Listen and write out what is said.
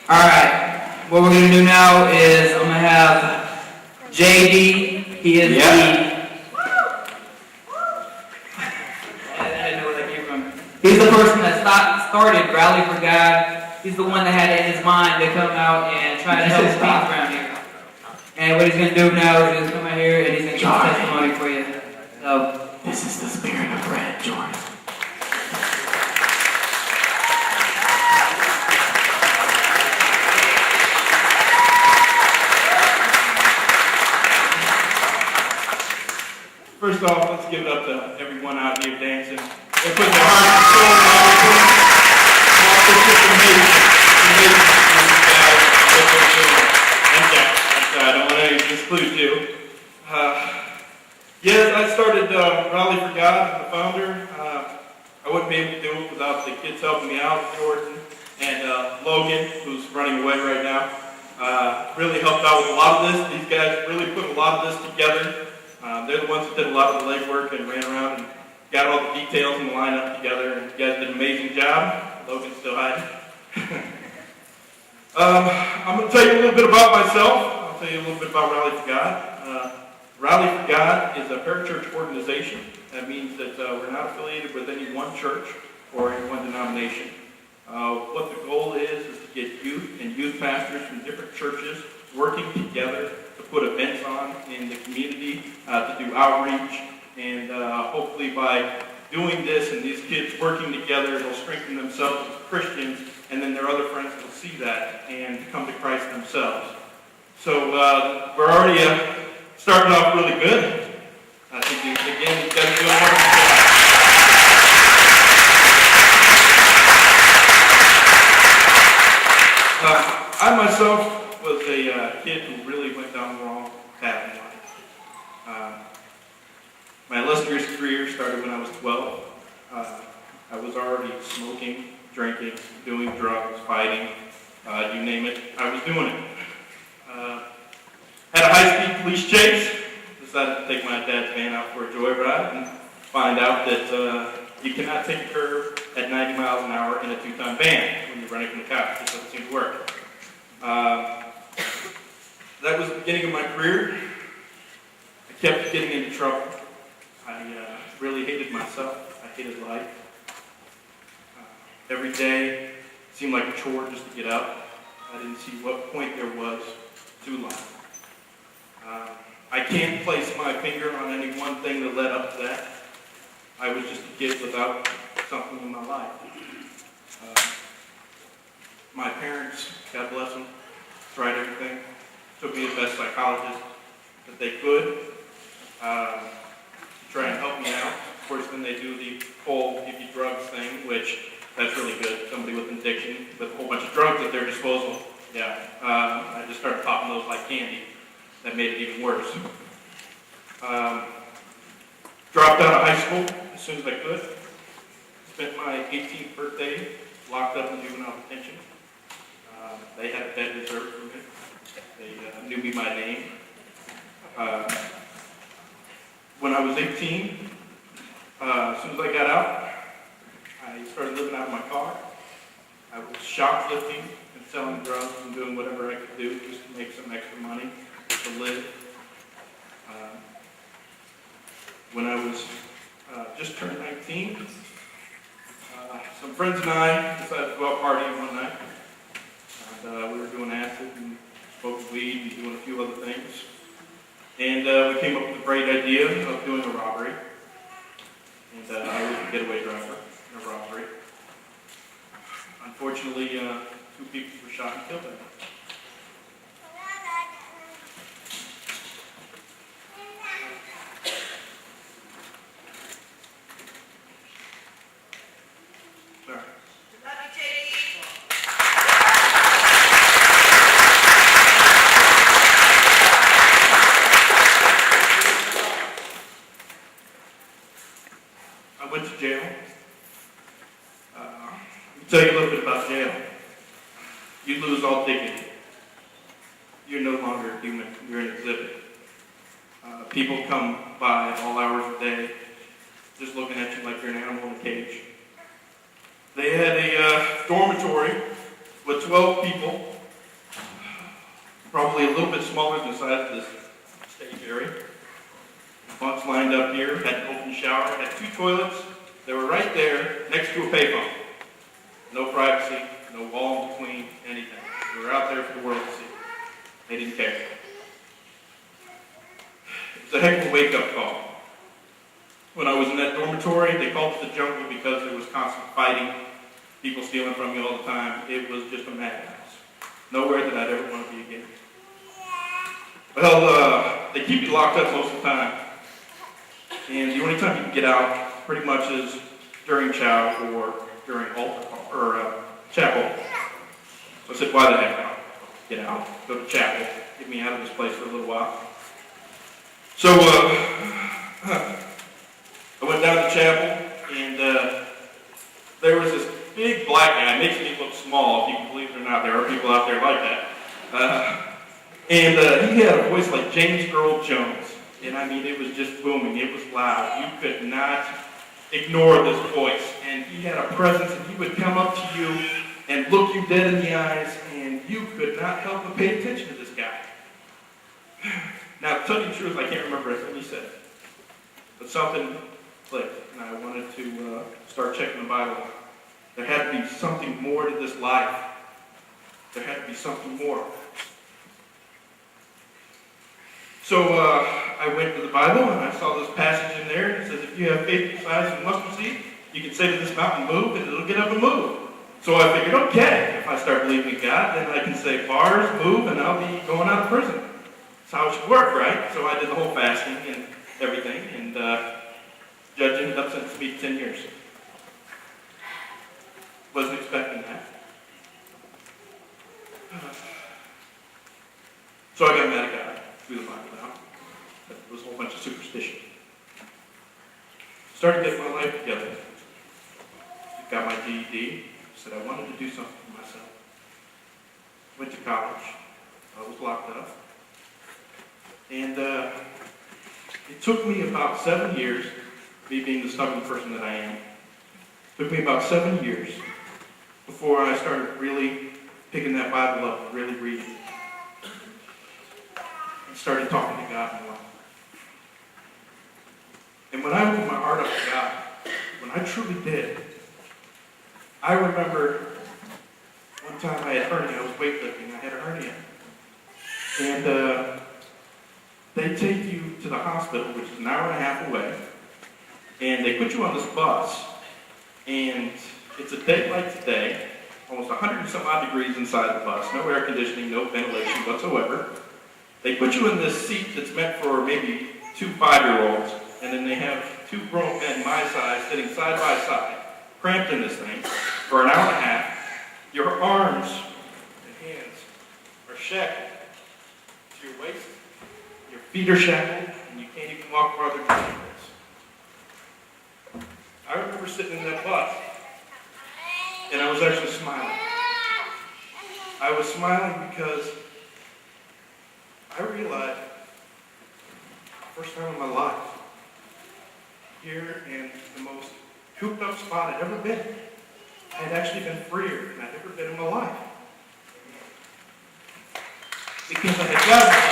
Alright, what we're going to do now is I'm going to have JD. He is the... I didn't know where that came from. He's the person that started Rally for God. He's the one that had it in his mind to come out and try to help people around here. And what he's going to do now is he's going to come out here and he's going to give a testimony for you. So, this is the spirit of Red, Jordan. First off, let's give it up to everyone out here dancing. They're putting their heart and soul in everything. It's just amazing. Amazing to see you guys, what they're doing. And gals. I don't want to exclude you. Yes, I started Rally for God, the founder. I wouldn't be able to do it without the kids helping me out, Jordan and Logan, who's running away right now. Really helped out with a lot of this. These guys really put a lot of this together. They're the ones that did a lot of the legwork and ran around and got all the details and the lineup together. And you guys did an amazing job. Logan's still hiding. I'm going to tell you a little bit about myself. I'll tell you a little bit about Rally for God. Rally for God is a parachurch organization. That means that we're not affiliated with any one church or any one denomination. What the goal is to get youth and youth pastors from different churches working together to put events on in the community, to do outreach, and hopefully by doing this and these kids working together, they'll strengthen themselves as Christians, and then their other friends will see that and come to Christ themselves. So we're already starting off really good. I think, again, you've got to do a wonderful job. I myself was a kid who really went down the wrong path in life. My illustrious career started when I was 12. I was already smoking, drinking, doing drugs, fighting, you name it. I was doing it. Had a high-speed police chase. Decided to take my dad's van out for a joyride and find out that you cannot take a curve at 90 miles an hour in a two-ton van when you're running from the cops. It doesn't seem to work. That was the beginning of my career. I kept getting into trouble. I really hated myself. I hated life. Every day seemed like a chore just to get up. I didn't see what point there was to life. I can't place my finger on any one thing that led up to that. I was just a kid without something in my life. My parents, God bless them, tried everything. Took me to the best psychologist that they could to try and help me out. Of course, then they do the whole give you drugs thing, which that's really good. Somebody with an addiction with a whole bunch of drugs at their disposal. Yeah, I just started popping those like candy. That made it even worse. Dropped out of high school as soon as I could. Spent my 18th birthday locked up in juvenile detention. They had a bed reserved for me. They knew me by name. When I was 18, as soon as I got out, I started living out of my car. I was shoplifting and selling drugs and doing whatever I could do just to make some extra money to live. When I was just turned 19, some friends and I decided to go out partying one night. And we were doing acid and smoking weed and doing a few other things. And we came up with a great idea of doing a robbery. And I was a getaway driver in a robbery. Unfortunately, 2 people were shot and killed that night. I went to jail. Let me tell you a little bit about jail. You lose all dignity. You're no longer a human. You're an exhibit. People come by all hours of the day just looking at you like you're an animal in a cage. They had a dormitory with 12 people toilets. They were right there next to a payphone. No privacy, no wall in between, anything. They were out there for the world to see. They didn't care. It was a heck of a wake-up call. When I was in that dormitory, they called it the jungle because there was constant fighting, people stealing from you all the time. It was just a madhouse. Nowhere that I'd ever want to be again. Well, they keep you locked up most of the time. And the only time you can get out pretty much is during chow or during altar call, or chapel. So I said, why the heck not? Get out, go to chapel, get me out of this place for a little while. So I went down to chapel, and there was this big black guy. It makes me look small, if you can believe it or not. There are people out there like that. And he had a voice like James Earl Jones. And I mean, it was just booming. It was loud. You could not ignore this voice. And he had a presence, and he would come up to you and look you dead in the eyes, and you could not help but pay attention to this guy. Now, to tell you the truth, I can't remember everything he said. But something clicked, and I wanted to start checking the Bible. There had to be something more to this life. There had to be something more. So I went to the Bible, and I saw this passage in there. It says, if you have faith the size of a mustard seed, you can say to this mountain, move, and it'll get up and move. So I figured, okay, if I start believing in God, then I can say, bars, move, and I'll be going out of prison. That's how it should work, right? So I did the whole fasting and everything, and judge ended up sentencing me to 10 years. Wasn't expecting that. So I got mad at God. Threw the Bible out. It was a whole bunch of superstition. Started getting my life together. Got my GED. Said I wanted to do something for myself. Went to college. I was locked up. And it took me about 7 years, me being the stubborn person that I am, took me about 7 years before I started really picking that Bible up and really reading. Started talking to God more. And when I opened my heart up to God, when I truly did, I remember one time I had hernia. I was weightlifting. I had a hernia. And they take you to the hospital, which is an hour and a half away, and they put you on this bus. And it's a day like today, almost 100 and some odd degrees inside the bus, no air conditioning, no ventilation whatsoever. They put you in this seat that's meant for maybe 2 5-year-olds, and then they have 2 grown men my size sitting side by side, cramped in this thing, for an hour and a half. Your arms and hands are shackled to your waist. Your feet are shackled, and you can't even walk farther than 2 minutes. I remember sitting in that bus, and I was actually smiling. I was smiling because I realized, first time in my life, here in the most cooped up spot I'd ever been, I had actually been freer than I'd ever been in my life. Because I had gotten